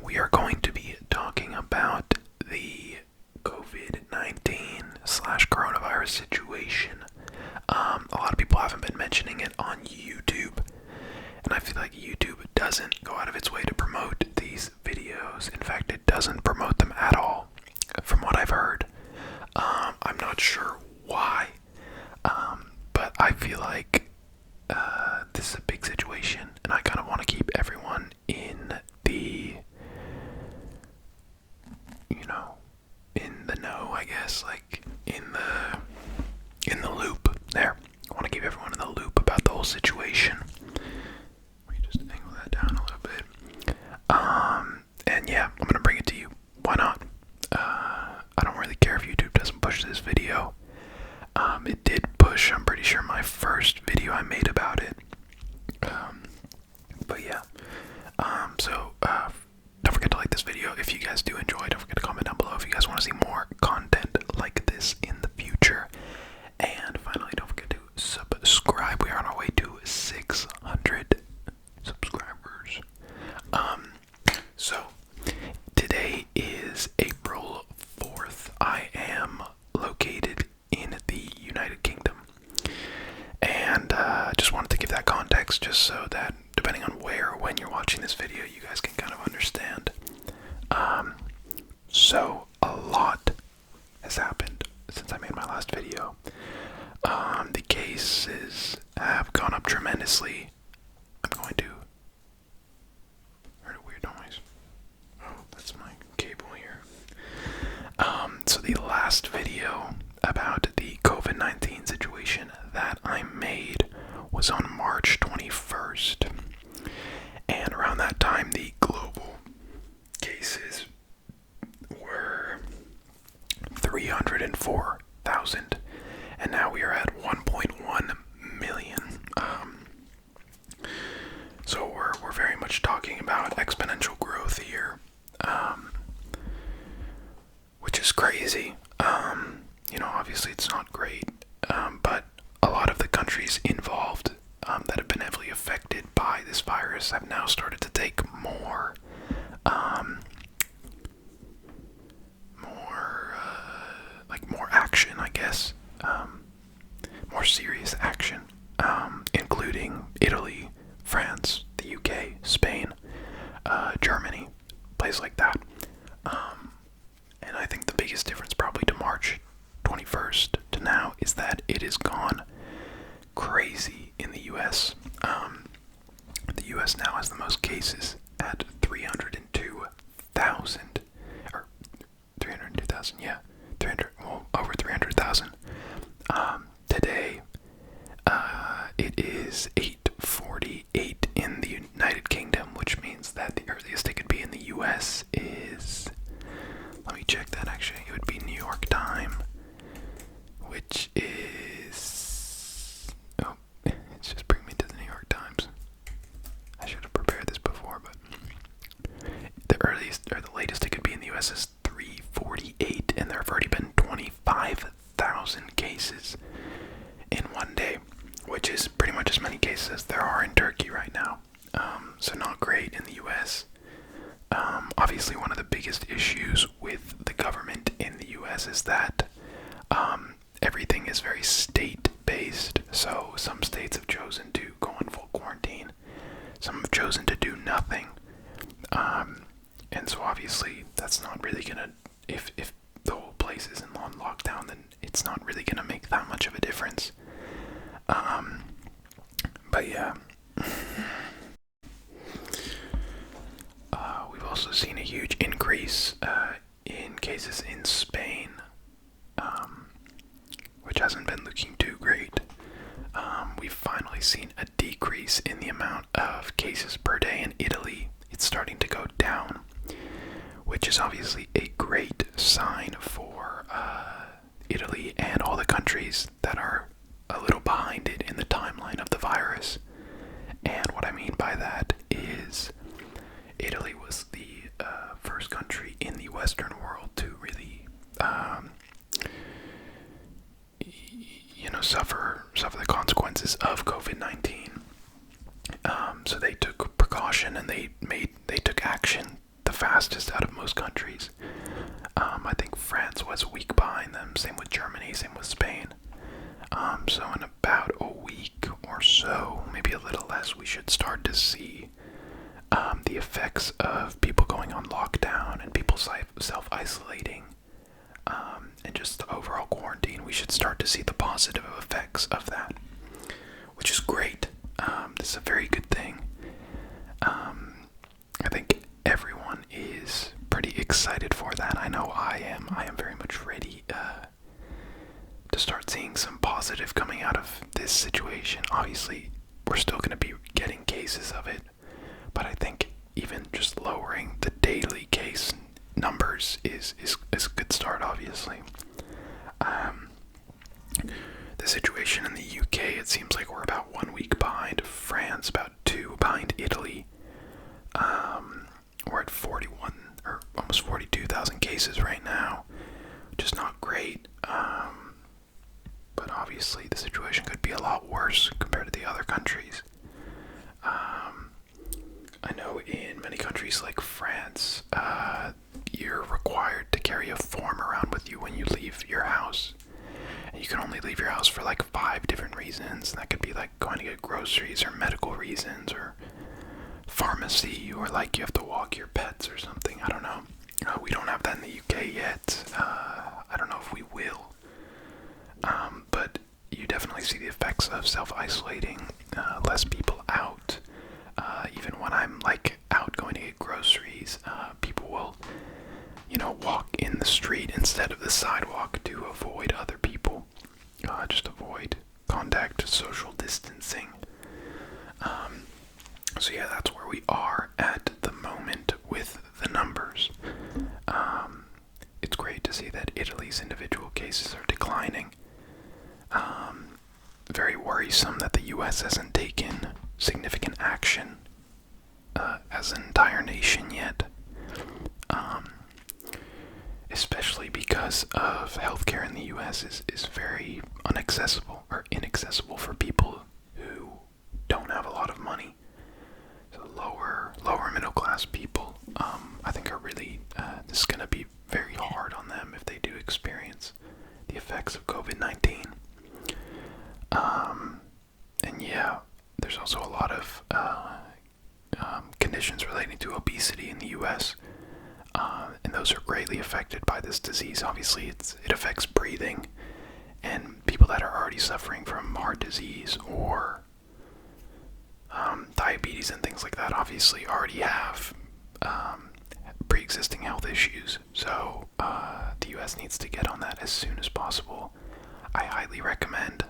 we are going to be talking about the COVID-19 slash coronavirus situation. A lot of people haven't been mentioning it on YouTube, and I feel like YouTube doesn't go out of its way to promote these videos. In fact, it doesn't promote them at all, from what I've heard. I'm not sure why, but I feel like this is a big situation, and I kind of want to keep everyone in the, in the know, I guess, like in the loop there. I want to keep everyone in the loop about the whole situation. Let me just angle that down a little bit. And yeah, I'm gonna bring it to you. Why not? I don't really care if YouTube doesn't push this video. It did push, I'm pretty sure, my first video I made about it. But yeah. Don't forget to like this video if you guys do enjoy. Don't forget to comment down below if you guys want to see more content like this in the future. And finally, don't forget to subscribe. We are on our way to 600 subscribers. So today is April 4th. I am located in the United Kingdom. And just wanted to give that context just so that depending on where or when you're watching this video, you guys can kind of understand. So a lot has happened since I made my last video. The cases have gone up tremendously. I'm going to heard a weird noise. Oh, that's my cable here. So the last video about the COVID-19 situation that I made was on March 21st. And around that time, the global cases were 304,000. And now we are at 1.1 million. So we're very much talking about exponential growth here, which is crazy. Obviously it's not great, but a lot of the countries involved that have been heavily affected by this virus have now started to take more action, I guess, more serious action, including Italy, France, the UK, Spain, Germany, places like that. And I think the biggest difference probably to March 21st to now is that it has gone crazy in the US. The US now has the most cases at 302,000, or 302,000, yeah, over 300,000. Today, it is 8:48 in the United Kingdom, which means that the earliest it could be in the US is, let me check that actually, it would be New York time, which is, oh, it's just bringing me to the New York Times. I should have prepared this before, but the earliest, or the latest it could be in the US is 3:48, and there have already been 25,000 cases in one day, which is pretty much as many cases as there are in Turkey right now. So not great in the US. Obviously, one of the biggest issues with the government in the US is that everything is very state-based. So some states have chosen to go on full quarantine. Some have chosen to do nothing. And so obviously that's not really gonna, if the whole place is on lockdown, then it's not really gonna make that much of a difference. But yeah. We've also seen a huge increase in cases in Spain, which hasn't been looking too great. We've finally seen a decrease in the amount of cases per day in Italy. It's starting to go down, which is obviously a great sign for Italy and all the countries that are a little behind it in the timeline of the virus. And what I mean by that is Italy was the first country in the Western world to really suffer the consequences of COVID-19. So they took precaution and they took action the fastest out of most countries. I think France was a week behind them, same with Germany, same with Spain. So in about a week or so, maybe a little less, we should start to see the effects of people going on lockdown and people self-isolating, and just the overall quarantine. We should start to see the positive effects of that, which is great. This is a very good thing. I think everyone is pretty excited for that. I know I am. I am very much ready to start seeing some positive coming out of this situation. Obviously, we're still going to be getting cases of it, but I think even just lowering the daily case numbers is a good start, obviously. The situation in the UK, it seems like we're about 1 week behind France, about 2 behind Italy. We're at 41 or almost 42,000 cases right now, which is not great. But obviously the situation could be a lot worse compared to the other countries. I know in many countries like France, you're required to carry a form around with you when you leave your house. And you can only leave your house for like 5 different reasons. And that could be like going to get groceries or medical reasons or pharmacy, or like you have to walk your pets or something. I don't know. We don't have that in the UK yet. I don't know if we will. But you definitely see the effects of self-isolating, less people out. Even when I'm like out going to get groceries, people will, walk in the street instead of the sidewalk to avoid other people. Just avoid contact, social distancing. So yeah, that's where we are at the moment with the numbers. It's great to see that Italy's individual cases are declining. Very worrisome that the US hasn't taken significant action as an entire nation yet. Especially because of healthcare in the US is very inaccessible for people who don't have a lot of money. So lower middle class people, I think are really, this is going to be very hard on them if they do experience the effects of COVID-19. And yeah, there's also a lot of conditions relating to obesity in the US, and those are greatly affected by this disease. Obviously, it affects breathing, and people that are already suffering from heart disease or diabetes and things like that obviously already have pre-existing health issues. So the US needs to get on that as soon as possible. I highly recommend,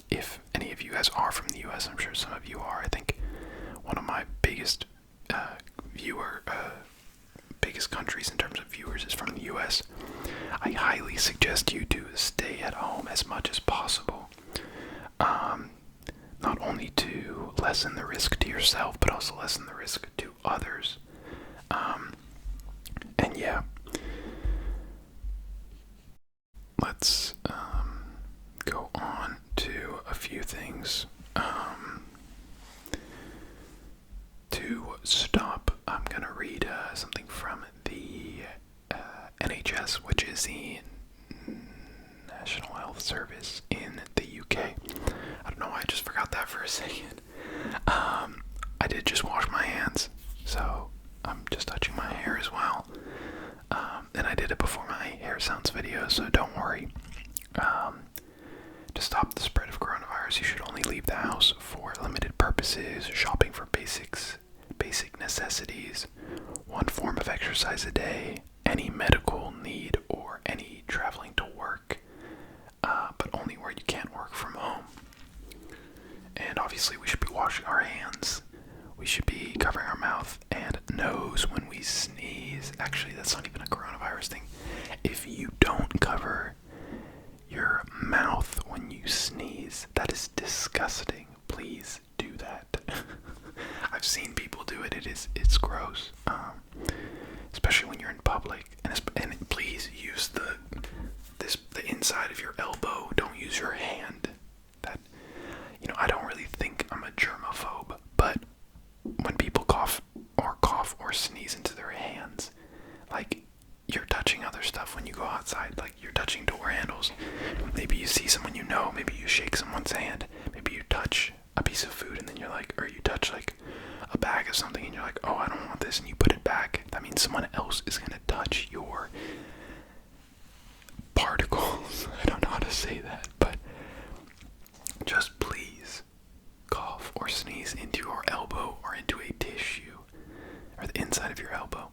if any of you guys are from the US, I'm sure some of you are. I think one of my biggest biggest countries in terms of viewers is from the US. I highly suggest you to stay at home as much as possible. Not only to lessen the risk to yourself, but also lessen the risk to others. And yeah, let's go on to a few things. To stop, I'm going to read something from the NHS, which is the National Health Service in the UK. I don't know why I just forgot that for a second. I did just wash my hands, so I'm just touching my hair as well. And I did it before my hair sounds video, so don't worry. To stop the spread of coronavirus, you should only leave the house for limited purposes, shopping for basic necessities, 1 form of exercise a day, any medical need, or any traveling to work, but only where you can't work from home. And obviously we should be washing our hands. We should be covering our mouth and nose when we sneeze. Actually, that's not even a coronavirus thing. If you don't cover your mouth when you sneeze, that is disgusting. Please do that. I've seen people do it. It's gross. Especially when you're in public. And please use the inside of your elbow. Don't use your hand. I don't really think I'm a germaphobe, but when people cough or sneeze into their hand, meals. Maybe you see someone you know, maybe you shake someone's hand, maybe you touch a piece of food and then you're like, or you touch like a bag of something and you're like, oh, I don't want this, and you put it back. That means someone else is going to touch your particles. I don't know how to say that, but just please cough or sneeze into your elbow or into a tissue or the inside of your elbow.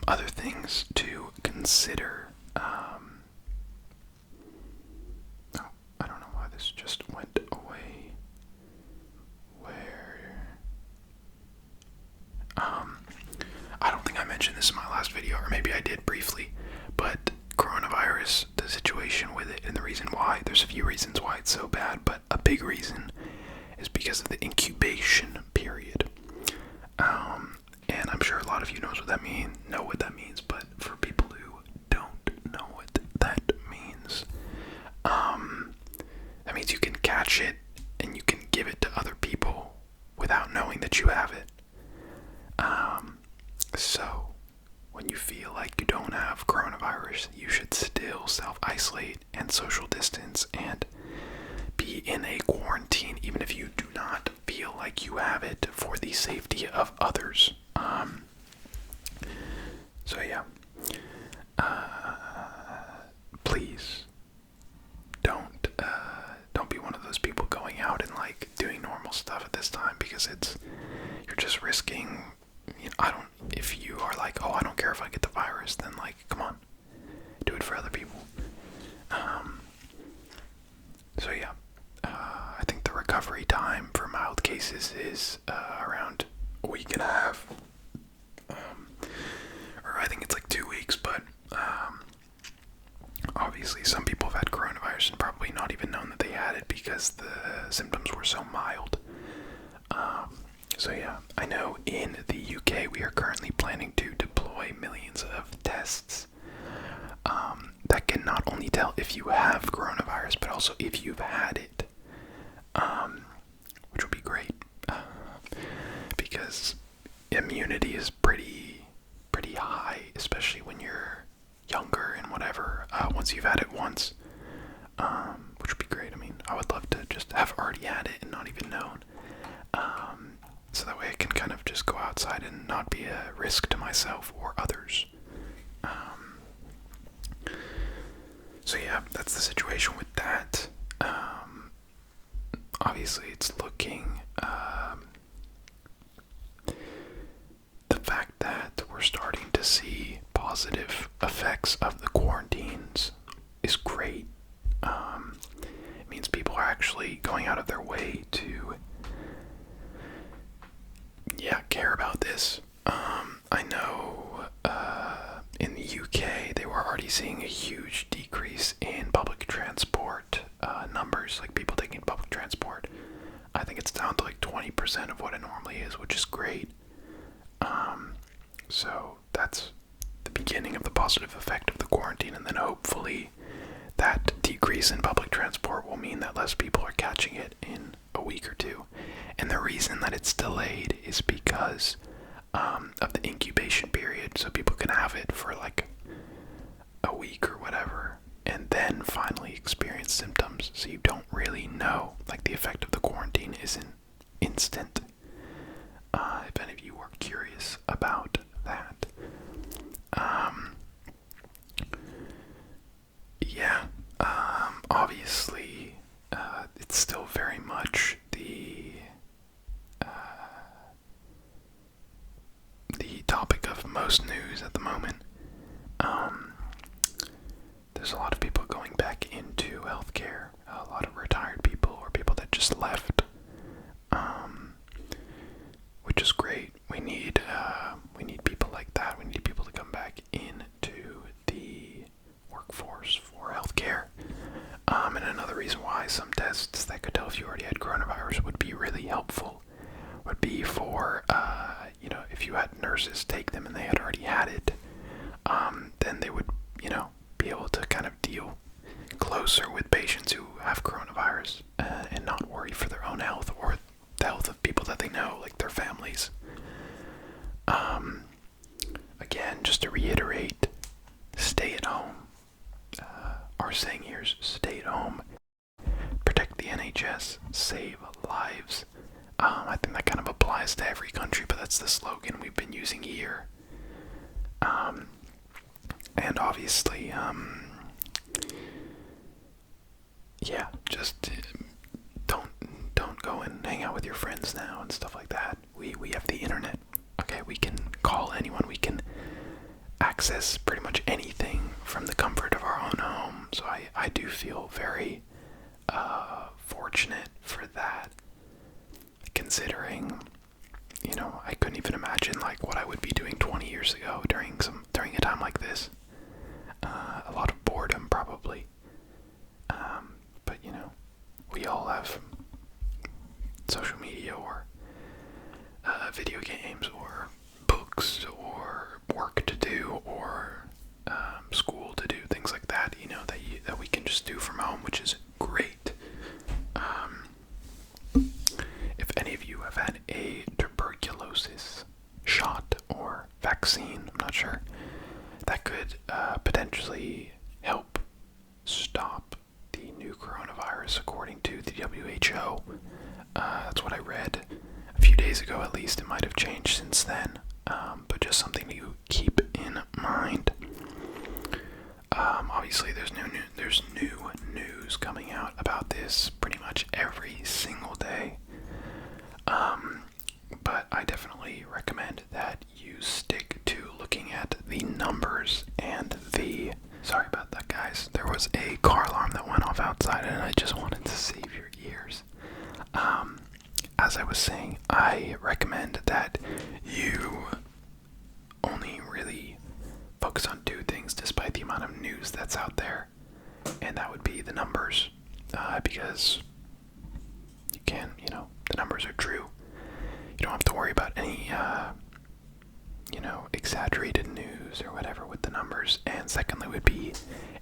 Other things to consider. Oh, I don't know why this just went away. Where? I don't think I mentioned this in my last video, or maybe I did briefly, but coronavirus, the situation with it, and the reason why. There's a few reasons why it's so bad, but a big reason is because of the incubation period. And I'm sure a lot of you know what that means, but for people who don't know what that means, that means you can catch it and you can give it to other people without knowing that you have it. So when you feel like you don't have coronavirus, you should still self-isolate and social distance and be in a quarantine, even if you do not feel like you have it, for the safety of others. Please don't be one of those people going out and like doing normal stuff at this time, because you're just risking. If you are like, oh, I don't care if I get the virus, then like, come on, do it for other people. I think the recovery time for mild cases is around a week and a half. Or I think it's like 2 weeks, but obviously some people have had coronavirus and probably not even known that they had it because the symptoms were so mild. I know in the UK we are currently planning to deploy millions of tests that can not only tell if you have coronavirus, but also if you've had it, which would be great, because immunity is pretty high, especially when you're younger and whatever, once you've had it once, which would be great. I mean, I would love to just have already had it and not even known, so that way I can kind of just go outside and not be a risk to myself or others. That's the situation with that. Obviously it's looking, the fact that we're starting to see positive effects of the quarantines is great. It means people are actually going out of their way to care about this. I know in the UK they were already seeing a huge decrease in public transport numbers, like people taking public transport. I think it's down to like 20% of what it normally is, which is great. So that's the beginning of the positive effect of the quarantine, and then hopefully that decrease in public transport will mean that less people are catching it in a week or two. And the reason that it's delayed is because of the incubation period, so people can have it for like a week or whatever, and then finally experience symptoms, so you don't really know. Like, the effect of the quarantine isn't instant. If any of you are curious about that. Obviously, it's still very much the topic of most news at the moment. There's a lot of people going back into healthcare, a lot of retired people or people that just left, which is great. We need people like that. We need people to come back into the workforce for healthcare. And another reason why some tests that could tell if you already had coronavirus would be really helpful would be for, if you had nurses take them and they had already had it, then they would, be able to kind of deal closer with patients who have coronavirus and not worry for their own health or the health of people that they know, like their families. Again, just to reiterate, country, but that's the slogan we've been using here. And obviously, yeah, just don't go and hang out with your friends now and stuff like that. We have the internet. Okay, we can call anyone. We can access pretty much anything from the comfort of our own home. So I do feel very fortunate for that, considering, you know, I couldn't even imagine like what I would be doing 20 years ago during a time like this. A lot of boredom probably, but you know, we all have social media or video games or books or work to do or school to do, things like that, you know, that we can just do from home, which is great. If any of you have had a tuberculosis shot or vaccine, I'm not sure, that could potentially help stop the new coronavirus, according to the WHO. That's what I read a few days ago, at least. It might have changed since then, but just something to keep in mind. Obviously, there's new news coming out about this pretty much every single day. But I definitely recommend that you stick to looking at the numbers and the... Sorry about that, guys. There was a car alarm that went off outside, and I just wanted to save your ears. As I was saying, I recommend that you only really focus on two things despite the amount of news that's out there, and that would be the numbers, because you can, you know, the numbers are true. You don't have to worry about any, you know, exaggerated news or whatever with the numbers. And secondly would be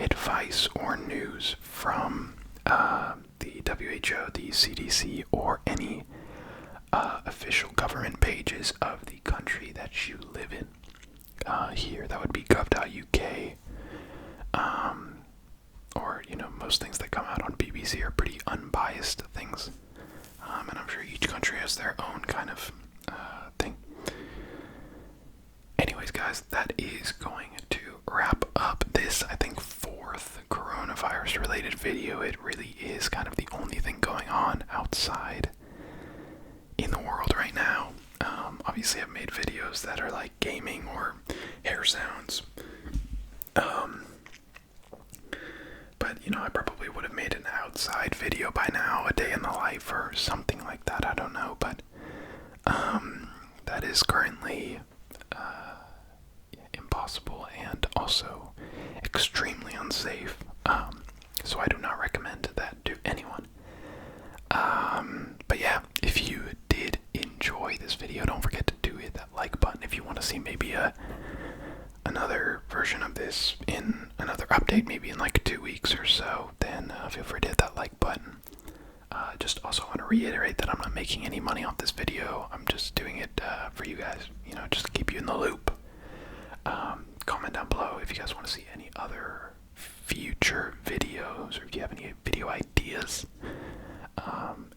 advice or news from the WHO, the CDC, or any official government pages of the country that you live in. Here, that would be gov.uk, or, you know, most things that come out on BBC are pretty unbiased things, and I'm sure each country has their own kind of thing. Anyways, guys, that is going to wrap up this, I think, fourth coronavirus-related video. It really is kind of the only thing going on outside in the world right now. Obviously, I've made videos that are like gaming or hair sounds. But, you know, I probably would have made an outside video by now, a day in the life or something like that. I don't know, but that is currently impossible and also extremely unsafe. So I do not recommend that to anyone. But yeah, if you did enjoy this video, don't forget to hit that like button. If you want to see maybe another version of this in another update, maybe in like 2 weeks or so, then feel free to hit that like button. Just also want to reiterate that I'm not making any money off this video. I'm just doing it for you guys, you know, just to keep you in the loop. Comment down below if you guys want to see any other future videos, or if you have any video ideas.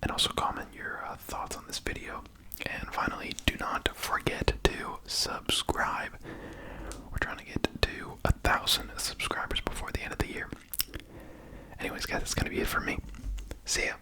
And also comment your thoughts on this video. And finally, do not forget to subscribe. We're trying to get to 1,000 subscribers before the end of the year. Anyways, guys, that's going to be it for me. See ya.